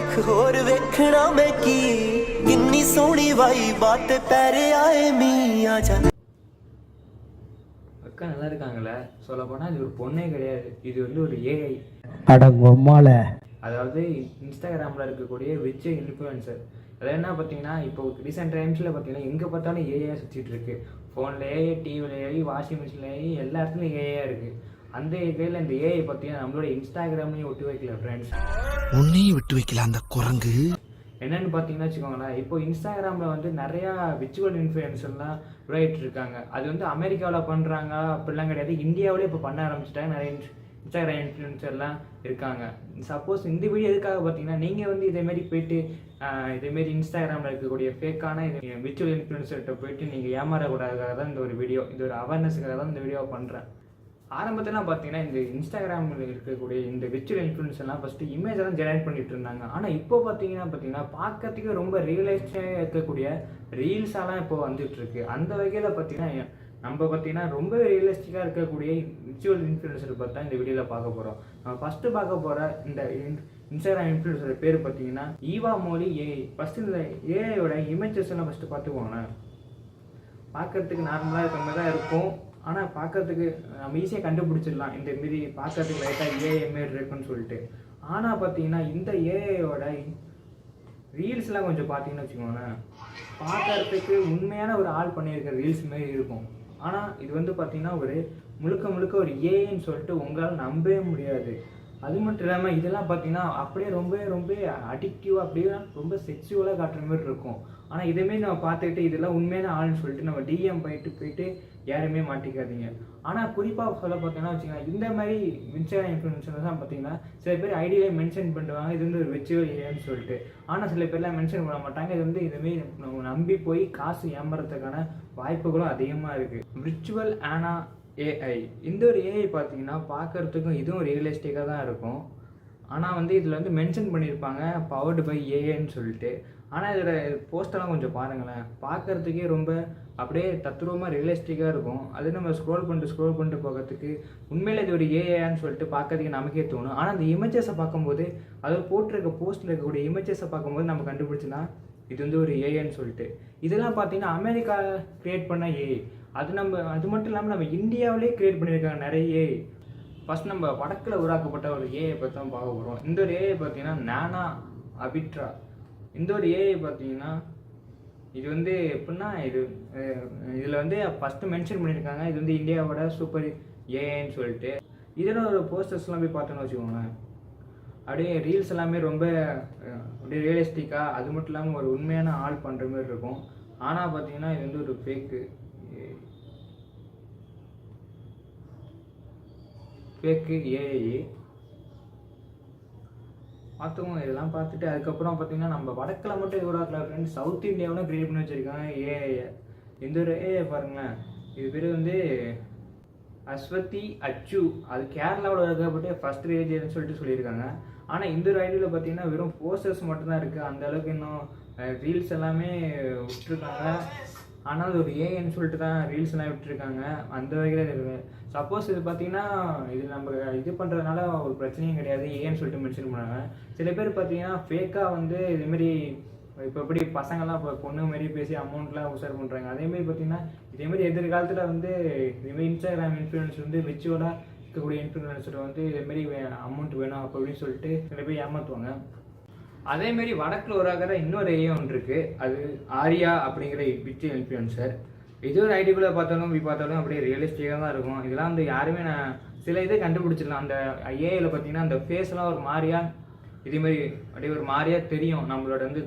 वेख होर वेखना मैं की किन्नी सोहनी वाई बात पैरे आए मी आजा அக்கா நல்லா இருக்காங்களே. சொல்ல போனால் இது ஒரு பொண்ணே கிடையாது, இது வந்து ஒரு ஏஐ. அடங்கொம்மால அதாவது இன்ஸ்டாகிராமில் இருக்கக்கூடிய விச் இன்ஃப்ளூயன்சர். அது என்ன பார்த்தீங்கன்னா, இப்போ ரீசெண்ட் டைம்ஸில் பார்த்தீங்கன்னா எங்கே பார்த்தாலும் ஏஐயாக சுற்றிட்டு இருக்கு. ஃபோனில் ஏஐ, டிவியில் ஏஐ, வாஷிங் மிஷினில் ஏஐ, எல்லா இடத்துலையும் ஏஐயாக இருக்குது. அந்த கையில் இந்த ஏஐ பார்த்தீங்கன்னா நம்மளோட இன்ஸ்டாகிராம்லையும் ஒட்டி வைக்கல ஃப்ரெண்ட்ஸ். உன்னையும் விட்டு வைக்கல அந்த குரங்கு. என்னென்னு பார்த்தீங்கன்னா வச்சுக்கோங்களேன், இப்போ இன்ஸ்டாகிராமில் வந்து நிறையா விர்ச்சுவல் இன்ஃப்ளூயன்சர்லாம் உருவாகிட்டு இருக்காங்க. அது வந்து அமெரிக்காவில் பண்ணுறாங்க அப்படிலாம் கிடையாது, இந்தியாவிலே இப்போ பண்ண ஆரம்பிச்சிட்டாங்க. நிறைய இன்ஸ்டாகிராம் இன்ஃப்ளூயன்சர்லாம் இருக்காங்க. சப்போஸ் இந்த வீடியோ எதுக்காக பார்த்தீங்கன்னா, நீங்கள் வந்து இதேமாரி போயிட்டு இதேமாரி இன்ஸ்டாகிராமில் இருக்கக்கூடிய ஃபேக்கான விர்ச்சுவல் இன்ஃப்ளூயன்சர்கிட்ட போயிட்டு நீங்கள் ஏமாறக்கூடாதுக்காக தான் இந்த ஒரு வீடியோ, இது ஒரு அவேர்னஸுக்காக தான் இந்த வீடியோவை பண்ணுறேன். ஆரம்பத்திலாம் பார்த்தீங்கன்னா இந்த இன்ஸ்டாகிராமில் இருக்கக்கூடிய இந்த விர்ச்சுவல் இன்ஃப்ளூயன்ஸ்லாம் ஃபஸ்ட்டு இமேஜெல்லாம் ஜெனரேட் பண்ணிட்டு இருந்தாங்க. ஆனால் இப்போ பார்த்தீங்கன்னா பார்க்கறதுக்கு ரொம்ப ரியலைஸ்டாக இருக்கக்கூடிய ரீல்ஸாலாம் இப்போ வந்துட்டுருக்கு. அந்த வகையில் பார்த்தீங்கன்னா நம்ம பார்த்தீங்கன்னா ரொம்ப ரியலிஸ்டிக்காக இருக்கக்கூடிய விர்ச்சுவல் இன்ஃப்ளூயன்சர் பார்த்தா இந்த வீடியோவில் பார்க்க போகிறோம். நம்ம ஃபஸ்ட்டு பார்க்க போகிற இந்த இன்ஸ்டாகிராம் இன்ஃப்ளூயன்சர் பேர் பார்த்தீங்கன்னா ஈவா மோலி ஏஐ. ஃபஸ்ட்டு இந்த ஏஐயோட இமேஜஸ் எல்லாம் ஃபஸ்ட்டு பார்த்துக்கோங்களேன். பார்க்கறதுக்கு நார்மலாக இருக்க மாதிரி தான் இருக்கும், ஆனால் பார்க்கறதுக்கு நம்ம ஈஸியாக கண்டுபிடிச்சிடலாம் இந்த மாரி பார்க்கறதுக்கு லைட்டாக ஏஐ மாரி இருக்குன்னு சொல்லிட்டு. ஆனால் பார்த்தீங்கன்னா இந்த ஏஐயோட ரீல்ஸ்லாம் கொஞ்சம் பார்த்தீங்கன்னு வச்சுக்கோங்களேன், பார்க்கறதுக்கு உண்மையான ஒரு ஆள் பண்ணியிருக்கிற ரீல்ஸ் மாரி இருக்கும். ஆனால் இது வந்து பார்த்தீங்கன்னா ஒரு முழுக்க ஒரு ஏஐன்னு சொல்லிட்டு உங்களால் நம்பவே முடியாது. அது மட்டும் இல்லாமல் இதெல்லாம் பார்த்தீங்கன்னா அப்படியே ரொம்ப அடிக்டிவாக அப்படியே ரொம்ப செக்ஸுவலாக காட்டுற மாதிரி இருக்கும். ஆனால் இதேமாரி நம்ம பார்த்துக்கிட்டு இதெல்லாம் உண்மையான ஆள்னு சொல்லிட்டு நம்ம டிஎம் போயிட்டு யாருமே மாட்டிக்காதீங்க. ஆனால் குறிப்பாக சொல்ல பார்த்தீங்கன்னா வச்சுக்கோங்க, இந்த மாதிரி இன்ஸ்டாகிராம் இன்ஃப்ளூயன்சர்ஸ் தான் பார்த்தீங்கன்னா சில பேர் ஐடியிலே மென்ஷன் பண்ணுவாங்க இது வந்து ஒரு விர்ச்சுவல் ஏஐன்னு சொல்லிட்டு. ஆனால் சில பேர்லாம் மென்ஷன் பண்ண மாட்டாங்க. இது வந்து இதுமாரி நம்ம நம்பி போய் காசு ஏமாறதுக்கான வாய்ப்புகளும் அதிகமாக இருக்குது. விர்ச்சுவல் ஆனா ஏஐ, இந்த ஒரு ஏஐ பார்த்தீங்கன்னா பார்க்குறதுக்கும் இதுவும் ரியலிஸ்டிக்காக தான் இருக்கும். ஆனால் வந்து இதில் வந்து மென்ஷன் பண்ணியிருப்பாங்க பவர்டு பை ஏஐன்னு சொல்லிட்டு. ஆனால் இதில் போஸ்டெல்லாம் கொஞ்சம் பாருங்களேன், பார்க்குறதுக்கே ரொம்ப அப்படியே தத்ரூபமாக ரியலிஸ்டிக்காக இருக்கும். அது நம்ம ஸ்க்ரோல் பண்ணிட்டு போகிறதுக்கு உண்மையில் இது ஒரு ஏஐன்னு சொல்லிட்டு பார்க்கறதுக்கு நமக்கே தோணும். ஆனால் அந்த இமேஜஸை பார்க்கும்போது, அது போட்டிருக்க போஸ்ட்டில் இருக்கக்கூடிய இமேஜஸை பார்க்கும்போது நம்ம கண்டுபிடிச்சினா இது வந்து ஒரு ஏஐன்னு சொல்லிட்டு. இதெல்லாம் பார்த்தீங்கன்னா அமெரிக்கா க்ரியேட் பண்ண ஏஐ. அது மட்டும் இல்லாமல் நம்ம இந்தியாவிலே க்ரியேட் பண்ணியிருக்காங்க நிறைய ஏஐ. ஃபஸ்ட் நம்ம வடக்கில் உருவாக்கப்பட்ட ஒரு ஏஐ பற்றி தான் பார்க்க போகிறோம். இந்த ஒரு ஏஐ பார்த்தீங்கன்னா நானா அபிட்ரா. இந்த ஒரு ஏஐ பார்த்தீங்கன்னா இது வந்து எப்படின்னா இதில் வந்து ஃபஸ்ட்டு மென்ஷன் பண்ணியிருக்காங்க இது வந்து இந்தியாவோட சூப்பர் ஏஐன்னு சொல்லிட்டு. இதில் ஒரு போஸ்டர்ஸ்லாம் போய் பார்த்தோன்னு வச்சுக்கோங்களேன், அப்படியே ரீல்ஸ் எல்லாமே ரொம்ப அப்படியே ரியலிஸ்டிக்காக, அது மட்டும் இல்லாமல் ஒரு உண்மையான ஆள் பண்ணுற மாதிரி இருக்கும். ஆனால் பார்த்தீங்கன்னா இது வந்து ஒரு ஃபேக்கு ஏஐ பார்த்துக்கோங்க. இதெல்லாம் பார்த்துட்டு அதுக்கப்புறம் பார்த்தீங்கன்னா நம்ம வடக்கில் மட்டும் இது உருவாக்கல ஃப்ரெண்ட்ஸ், சவுத் இந்தியாவில் க்ரியேட் பண்ணி வச்சுருக்காங்க ஏஐ. இந்த ஒரு ஏஐ பாருங்களேன், இது பேர் வந்து அஸ்வதி அச்சு. அது கேரளாவோட இருக்கப்பட்டு ஃபஸ்ட் ஏஜ்னு சொல்லிட்டு சொல்லியிருக்காங்க. ஆனால் இந்த ஒரு ஐடியில் பார்த்தீங்கன்னா வெறும் போஸ்டர்ஸ் மட்டும்தான் இருக்குது, அந்த அளவுக்கு இன்னும் ரீல்ஸ் எல்லாமே விட்டுருக்காங்க. ஆனால் அது ஒரு ஏஐன்னு சொல்லிட்டு தான் ரீல்ஸ் எல்லாம் விட்டுருக்காங்க. அந்த வகையில் இருக்குது. சப்போஸ் இது பார்த்தீங்கன்னா இது நம்ம இது பண்ணுறதுனால ஒரு பிரச்சனையும் கிடையாது, ஏன்னு சொல்லிட்டு மென்ஷன் பண்ணாங்க. சில பேர் பார்த்தீங்கன்னா ஃபேக்காக வந்து இதுமாரி இப்போ எப்படி பசங்கள்லாம் இப்போ பொண்ணு மாரி பேசி அமௌண்ட்லாம் உஷார் பண்ணுறாங்க, அதேமாரி பார்த்தீங்கன்னா இதேமாரி எதிர்காலத்தில் வந்து இதுமாரி இன்ஸ்டாகிராம் இன்ஃப்ளூயன்ஸ் வந்து விர்ச்சுவலாக இருக்கக்கூடிய இன்ஃப்ளூயன்ஸர் வந்து இதேமாரி அமௌண்ட் வேணும் அப்படின்னு சொல்லிட்டு சில பேர் ஏமாற்றுவாங்க. அதேமாரி வடக்கில் உருவாகிற இன்னொரு ஏஐ ஒன்று இருக்குது, அது ஆரியா அப்படிங்கிற விர்ச்சுவல் இன்ஃப்ளூயன்சர். இது ஒரு ஐடிக்குள்ளே பார்த்தாலும் அப்படியே ரியலிஸ்டிக்காக தான் இருக்கும். இதெல்லாம் வந்து யாருமே நான் சில இதை கண்டுபிடிச்சிடலாம். அந்த ஏஐயில் பார்த்தீங்கன்னா அந்த ஃபேஸ்லாம் ஒரு மாதிரியா இதேமாரி அப்படியே ஒரு மாதிரியாக தெரியும், நம்மளோட வந்து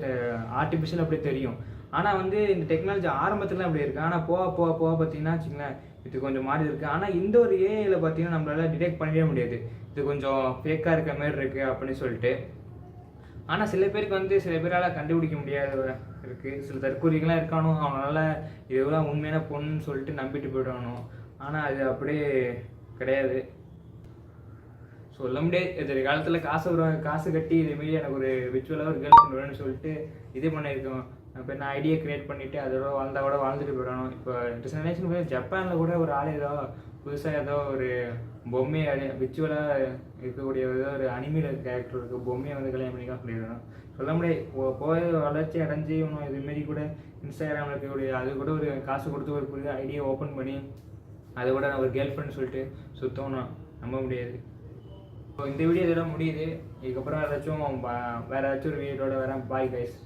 ஆர்டிஃபிஷியல் அப்படியே தெரியும். ஆனால் வந்து இந்த டெக்னாலஜி ஆரம்பத்தில் அப்படி இருக்குது, ஆனால் போக பார்த்தீங்கன்னா வச்சுங்களேன் இது கொஞ்சம் மாறி இருக்குது. ஆனால் இந்த ஒரு ஏஐயில் பார்த்தீங்கன்னா நம்மளால டிடெக்ட் பண்ணவே முடியாது இது கொஞ்சம் ஃபேக்காக இருக்க மாதிரி இருக்குது அப்படின்னு சொல்லிட்டு. ஆனால் சில பேருக்கு வந்து சில பேரால் கண்டுபிடிக்க முடியாத இருக்குது, சில தற்கொலைகள்லாம் இருக்கானோ அவனால இதெல்லாம் உண்மையான பொண்ணுன்னு சொல்லிட்டு நம்பிட்டு போயிடணும். ஆனால் அது அப்படியே கிடையாது, சொல்ல முடியாது. எதிர்காலத்தில் காசு கட்டி இதேமாரி எனக்கு ஒரு விர்ச்சுவலாக ஒரு கேர்ள் ஃப்ரெண்ட் வேணும்னு சொல்லிட்டு இது பண்ணியிருக்கோம். இப்போ நான் ஐடியா க்ரியேட் பண்ணிவிட்டு அதோட வாழ்ந்துட்டு போயிடணும். இப்போ ஜப்பானில் கூட ஒரு ஆள் ஏதோ புதுசாக ஏதோ ஒரு பொம்மையை விச்சுவலாக இருக்கக்கூடிய ஏதோ ஒரு அனிமேல் கேரக்டர் இருக்க பொம்மையை வந்து கல்யாணம் பண்ணிக்கலாம் சொல்லிடுறோம். சொல்ல முடியாது. போய் வளர்ச்சி அடைஞ்சு இன்னும் இதுமாரி கூட இன்ஸ்டாகிராமில் இருக்கக்கூடிய அது கூட ஒரு காசு கொடுத்து ஒரு புதிய ஐடியா ஓப்பன் பண்ணி அதை கூட ஒரு கேர்ள் ஃப்ரெண்ட் சொல்லிட்டு சுத்தம்னா நம்ப முடியாது. ஸோ இந்த வீடியோ இதெல்லாம் முடியுது. இதுக்கப்புறம் ஏதாச்சும் வேறு ஏதாச்சும் ஒரு வீடியோட வரேன். Bye guys.